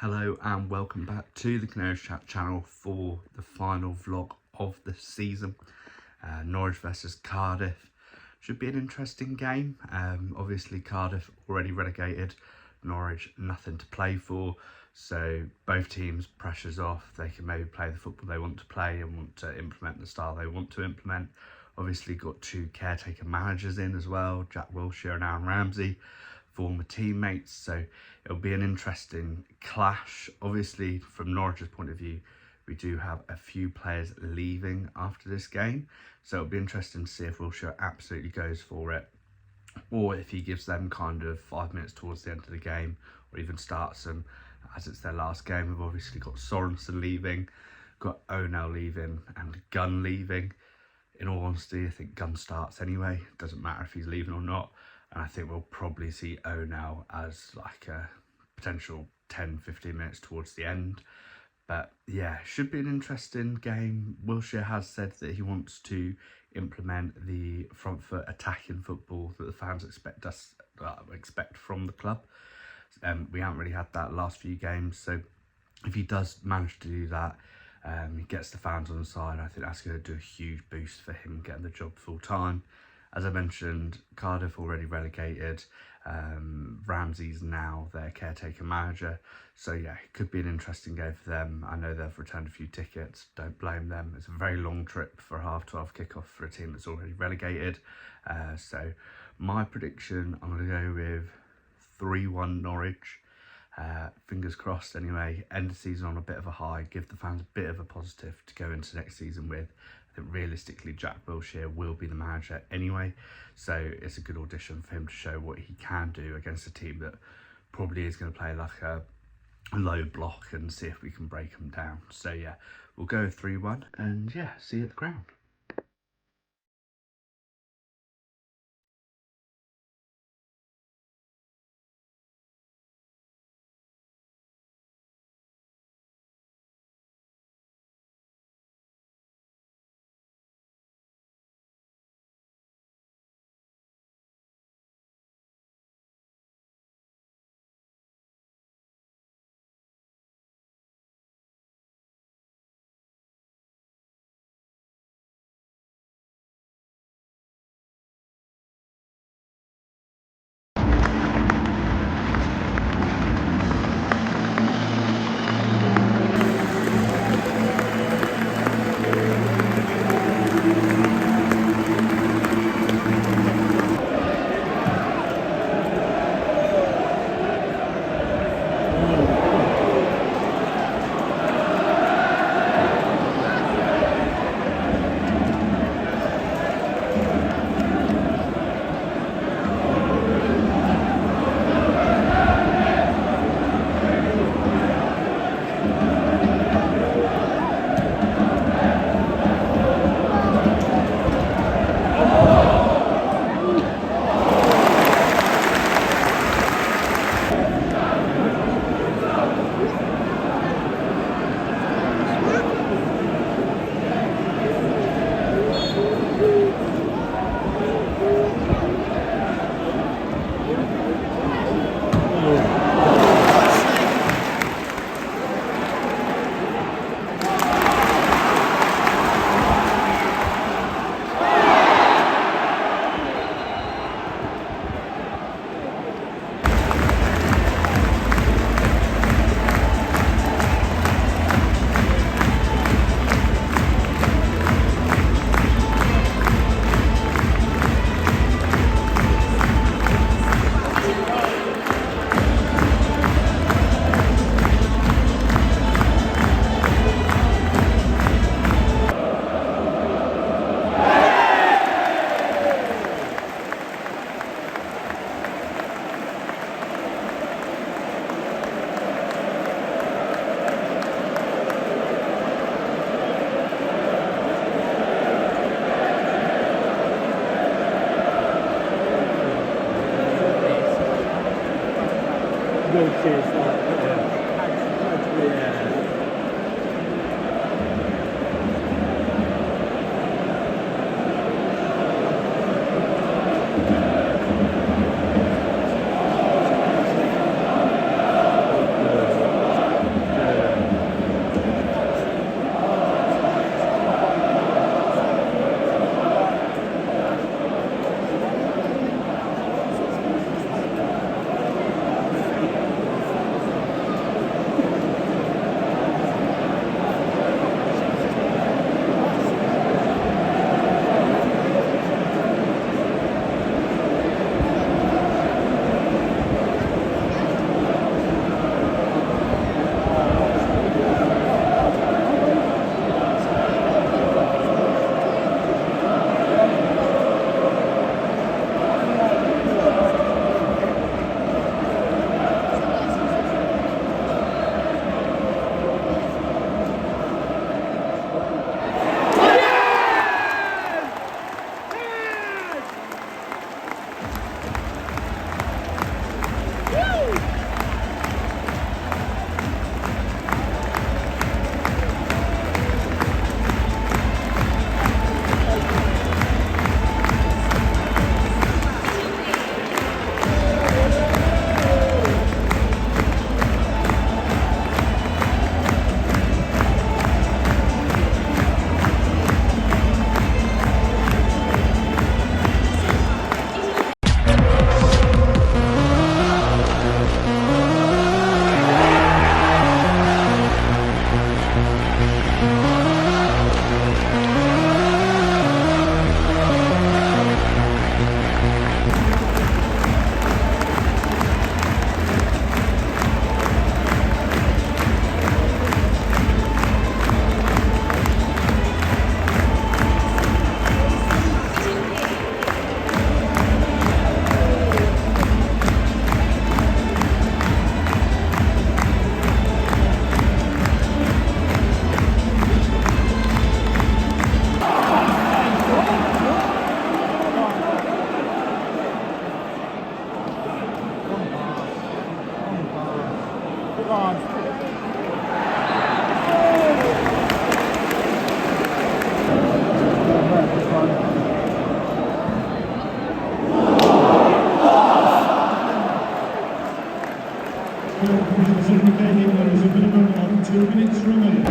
Hello and welcome back to the Canaries Chat channel for the final vlog of the season. Norwich versus Cardiff. Should be an interesting game. Obviously Cardiff already relegated, Norwich nothing to play for, so both teams pressure's off. They can maybe play the football they want to play and want to implement the style they want to implement. Obviously got two caretaker managers in as well, Wilshere and Ramsey, former teammates, so it'll be an interesting clash. Obviously from Norwich's point of view, we do have a few players leaving after this game, so it'll be interesting to see if Wilshere absolutely goes for it, or if he gives them kind of 5 minutes towards the end of the game, or even starts them as it's their last game. We've obviously got Sorensen leaving, got Onel leaving and Gunn leaving. In all honesty, I think Gunn starts anyway. It doesn't matter if he's leaving or not. And I think we'll probably see Onel as like a potential 10-15 minutes towards the end. But yeah, should be an interesting game. Wilshere has said that he wants to implement the front foot attacking football that the fans expect from the club. We haven't really had that last few games. So if he does manage to do that, he gets the fans on the side, I think that's going to do a huge boost for him getting the job full time. As I mentioned, Cardiff already relegated. Ramsey's now their caretaker manager. So yeah, it could be an interesting game for them. I know they've returned a few tickets. Don't blame them. It's a very long trip for a 12:30 kickoff for a team that's already relegated. So my prediction, I'm going to go with 3-1 Norwich. Fingers crossed anyway. End the season on a bit of a high. Give the fans a bit of a positive to go into next season with. Realistically, Wilshere will be the manager anyway, so it's a good audition for him to show what he can do against a team that probably is going to play like a low block, and see if we can break them down. So yeah, we'll go 3-1 and yeah, see you at the ground. Wilshere's There is a minimum of 2 minutes remaining.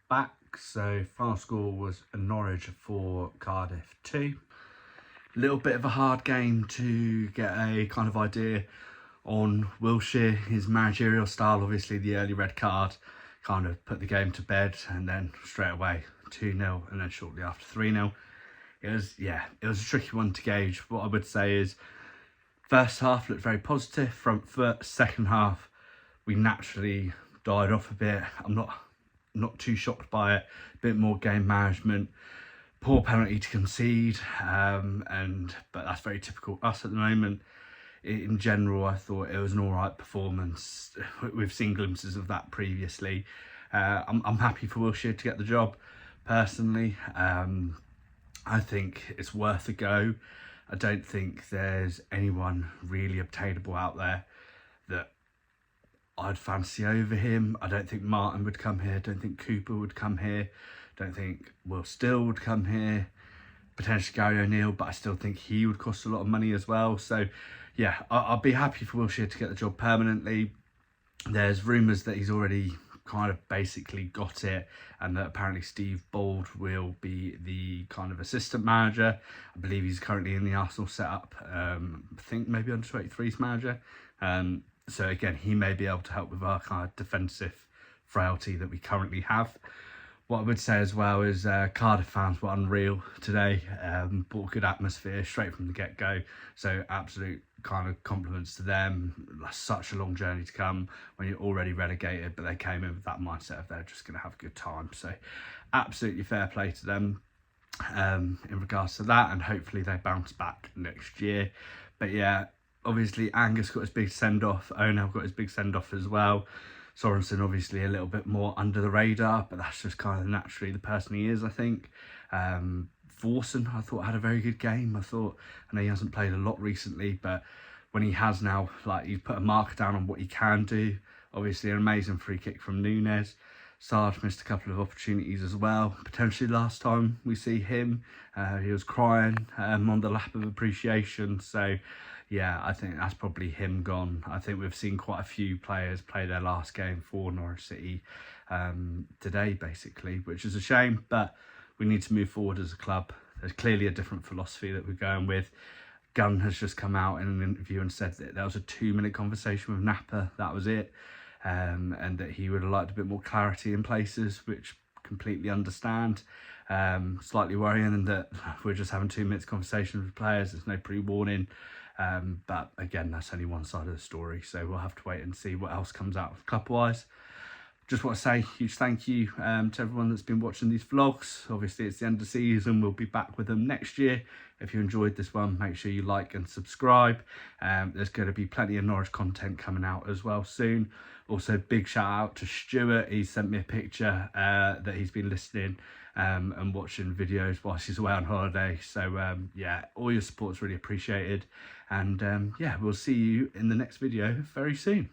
back. So final score was Norwich 4, Cardiff 2. Little bit of a hard game to get a kind of idea on Wilshere, his managerial style. Obviously the early red card kind of put the game to bed, and then straight away 2-0 and then shortly after 3-0. It was a tricky one to gauge. What I would say is first half looked very positive, front foot. Second half we naturally died off a bit. I'm not too shocked by it. A bit more game management, poor penalty to concede, but that's very typical us at the moment. In general, I thought it was an all right performance. We've seen glimpses of that previously. I'm happy for Wilshere to get the job personally. I think it's worth a go. I don't think there's anyone really obtainable out there that I'd fancy over him. I don't think Martin would come here. I don't think Cooper would come here. I don't think Will Still would come here. Potentially Gary O'Neill, but I still think he would cost a lot of money as well. So yeah, I'll be happy for Wilshere to get the job permanently. There's rumours that he's already kind of basically got it, and that apparently Steve Bold will be the kind of assistant manager. I believe he's currently in the Arsenal setup. I think maybe under 23's manager. So again, he may be able to help with our kind of defensive frailty that we currently have. What I would say as well is Cardiff fans were unreal today. Brought a good atmosphere straight from the get-go. So absolute kind of compliments to them. Such a long journey to come when you're already relegated, but they came in with that mindset of they're just going to have a good time. So absolutely fair play to them in regards to that, and hopefully they bounce back next year. But yeah, obviously Angus got his big send-off. O'Neill got his big send-off as well. Sorensen obviously a little bit more under the radar, but that's just kind of naturally the person he is, I think. Forsen, I thought, had a very good game. I know he hasn't played a lot recently, but when he has now, like, he's put a marker down on what he can do. Obviously an amazing free kick from Nunez. Sarge missed a couple of opportunities as well. Potentially last time we see him, he was crying on the lap of appreciation. So yeah, I think that's probably him gone. I think we've seen quite a few players play their last game for Norwich City today, basically, which is a shame, but we need to move forward as a club. There's clearly a different philosophy that we're going with. Gunn has just come out in an interview and said that there was a 2-minute conversation with Napa, that was it, and that he would have liked a bit more clarity in places, which completely understand. Slightly worrying that we're just having 2 minutes conversation with players, there's no pre-warning. But again, that's only one side of the story, so we'll have to wait and see what else comes out club-wise. Just want to say a huge thank you to everyone that's been watching these vlogs. Obviously, it's the end of the season. We'll be back with them next year. If you enjoyed this one, make sure you like and subscribe. There's going to be plenty of Norwich content coming out as well soon. Also, big shout out to Stuart. He sent me a picture that he's been listening and watching videos whilst he's away on holiday. So yeah, all your support's really appreciated. And yeah, we'll see you in the next video very soon.